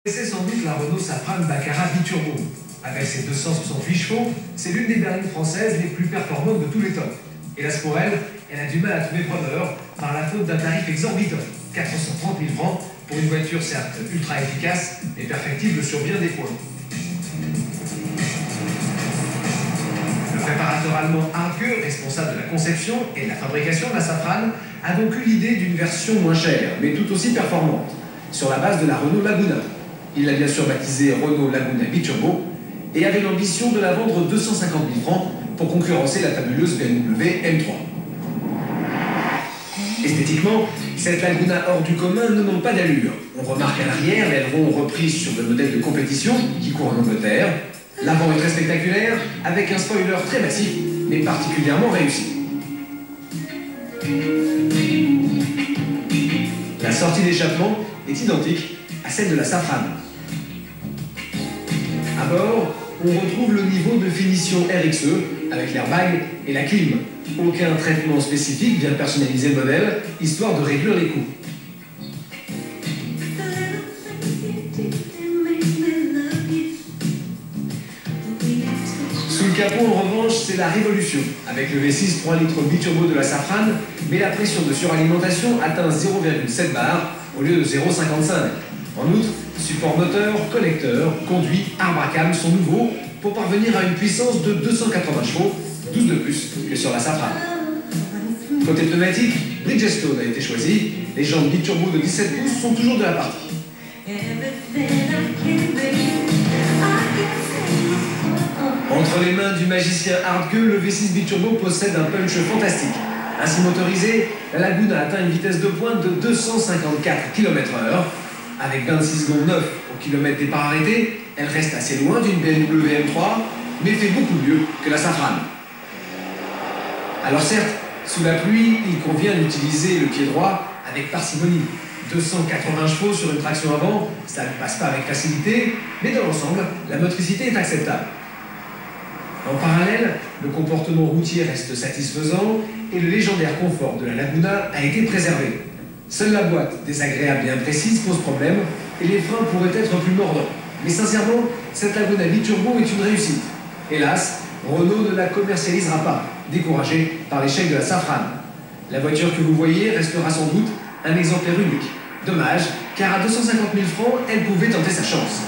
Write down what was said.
C'est sans doute la Renault Safrane Baccarat biturbo. Avec ses 268 chevaux, c'est l'une des berlines françaises les plus performantes de tous les temps. Hélas pour elle, elle a du mal à trouver preneur par la faute d'un tarif exorbitant, 430 000 francs, pour une voiture certes ultra efficace, mais perfectible sur bien des points. Le préparateur allemand Arnke, responsable de la conception et de la fabrication de la Safrane, a donc eu l'idée d'une version moins chère, mais tout aussi performante, sur la base de la Renault Laguna. Il l'a bien sûr baptisée Renault Laguna Biturbo et avait l'ambition de la vendre 250 000 francs pour concurrencer la fabuleuse BMW M3. Esthétiquement, cette Laguna hors du commun ne manque pas d'allure. On remarque à l'arrière l'aileron reprise sur le modèle de compétition qui court en Angleterre. L'avant est très spectaculaire, avec un spoiler très massif, mais particulièrement réussi. La sortie d'échappement est identique à celle de la Safrane. À bord, on retrouve le niveau de finition RXE avec l'airbag et la clim. Aucun traitement spécifique vient personnaliser le modèle, histoire de réduire les coûts. Sous le capot, en revanche, c'est la révolution. Avec le V6 3 litres biturbo de la Safrane, mais la pression de suralimentation atteint 0,7 bar au lieu de 0,55. En outre, support moteur, connecteur, conduit, arbre à cam sont nouveaux pour parvenir à une puissance de 280 chevaux, 12 de plus que sur la Safrane. Côté pneumatique, Bridgestone a été choisi. Les jantes biturbo de 17 pouces sont toujours de la partie. Entre les mains du magicien Arnke, le V6 biturbo possède un punch fantastique. Ainsi motorisé, la Laguna atteint une vitesse de pointe de 254 km/h. Avec 26 secondes 9 au kilomètre départ arrêté, elle reste assez loin d'une BMW M3, mais fait beaucoup mieux que la Safrane. Alors certes, sous la pluie, il convient d'utiliser le pied droit avec parcimonie. 280 chevaux sur une traction avant, ça ne passe pas avec facilité, mais dans l'ensemble, la motricité est acceptable. En parallèle, le comportement routier reste satisfaisant et le légendaire confort de la Laguna a été préservé. Seule la boîte, désagréable et imprécise, pose problème et les freins pourraient être plus mordants. Mais sincèrement, cette Laguna biturbo est une réussite. Hélas, Renault ne la commercialisera pas, découragé par l'échec de la Safrane. La voiture que vous voyez restera sans doute un exemplaire unique. Dommage, car à 250 000 francs, elle pouvait tenter sa chance.